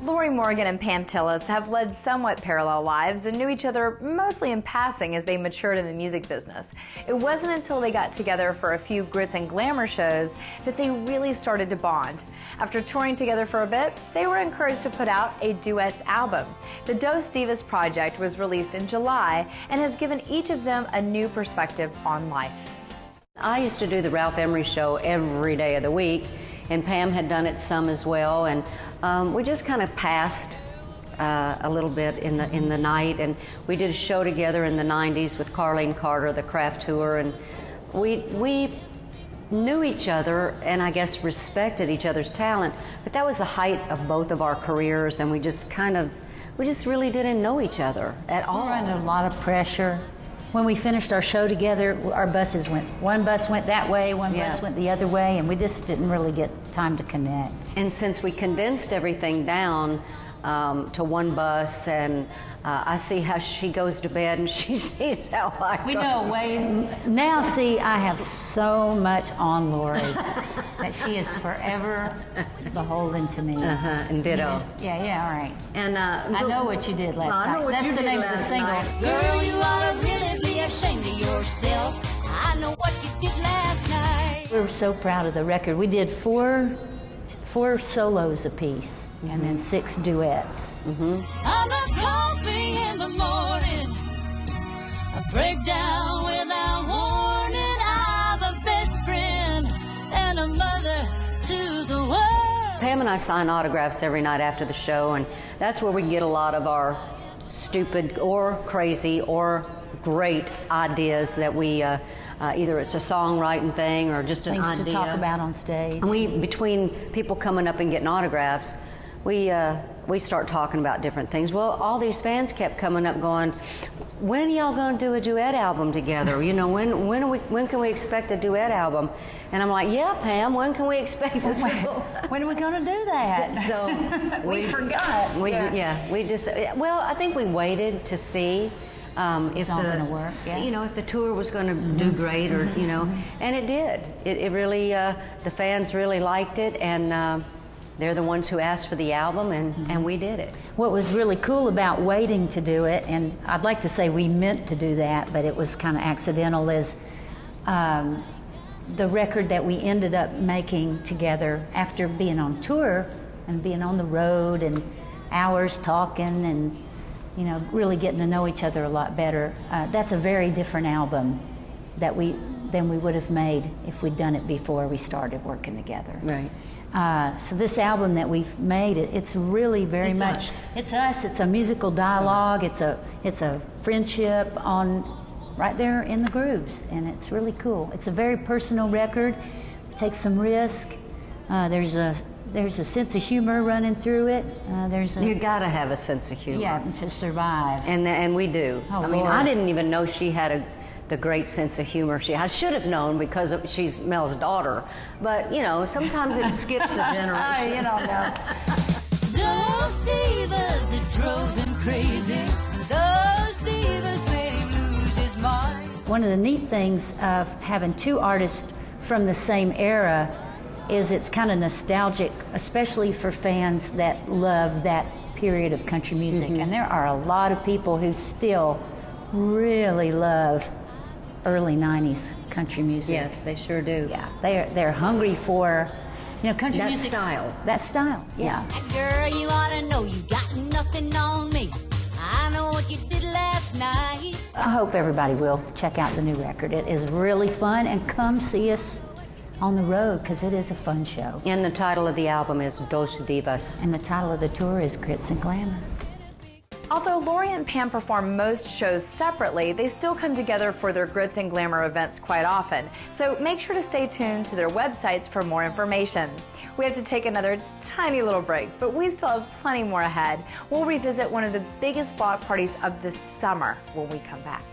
Lorrie Morgan and Pam Tillis have led somewhat parallel lives and knew each other mostly in passing as they matured in the music business. It wasn't until they got together for a few Grits and Glamour shows that they really started to bond. After touring together for a bit, they were encouraged to put out a duets album. The Divas project was released in July and has given each of them a new perspective on life. I used to do the Ralph Emery show every day of the week, and Pam had done it some as well, and we just kind of passed a little bit in the night, and we did a show together in the 90s with Carlene Carter, the Craft Tour, and we knew each other and I guess respected each other's talent, but that was the height of both of our careers, and we just really didn't know each other at all. We were under a lot of pressure. When we finished our show together, our buses went, one bus went that way, one bus went the other way, and we just didn't really get time to connect. And since we condensed everything down to one bus, and I see how she goes to bed and she sees how I go. We know way. Now see, I have so much on Lorrie that she is forever beholden to me. And ditto. Yeah, all right. And I know what you did last night. That's the name of the single. Girl, you ought to really be ashamed of yourself. I know what you did last night. We were so proud of the record. We did four solos apiece, and then 6 duets. I'm a coffee in the morning, a breakdown without warning. I'm a best friend and a mother to the world. Pam and I sign autographs every night after the show, and that's where we get a lot of our stupid or crazy or great ideas that we either it's a songwriting thing or just an idea. Things to talk about on stage. And we, between people coming up and getting autographs, we start talking about different things. Well, all these fans kept coming up going, when are y'all going to do a duet album together? You know, when can we expect a duet album? And I'm like, yeah, Pam, when can we expect this? When are we going to do that? So we forgot. We just, well, I think we waited to see if work, you know, if the tour was going to do great, or you know, and it did. It really, the fans really liked it, and they're the ones who asked for the album, and we did it. What was really cool about waiting to do it, and I'd like to say we meant to do that, but it was kind of accidental, is the record that we ended up making together after being on tour and being on the road and hours talking and, you know, really getting to know each other a lot better. That's a very different album than we would have made if we'd done it before we started working together. Right. So this album that we've made, it's really very much it's us. It's a musical dialogue. It's a friendship on right there in the grooves, and it's really cool. It's a very personal record. We take some risk. There's a sense of humor running through it. You gotta have a sense of humor. Yeah, to survive. And we do. Oh, I mean, Lord. I didn't even know she had the great sense of humor. I should have known because she's Mel's daughter. But you know, sometimes it skips a generation. You don't know. Those divas, it drove them crazy. Those divas made him lose his mind. One of the neat things of having 2 artists from the same era is it's kind of nostalgic, especially for fans that love that period of country music. And there are a lot of people who still really love early 90s country music. Yeah, they sure do. Yeah, they're hungry for, you know, country music. That style, yeah. Girl, you ought to know you got nothing on me. I know what you did last night. I hope everybody will check out the new record. It is really fun, and come see us on the road, because it is a fun show. And the title of the album is Dos Divas. And the title of the tour is Grits and Glamour. Although Lorrie and Pam perform most shows separately, they still come together for their Grits and Glamour events quite often. So make sure to stay tuned to their websites for more information. We have to take another tiny little break, but we still have plenty more ahead. We'll revisit one of the biggest block parties of the summer when we come back.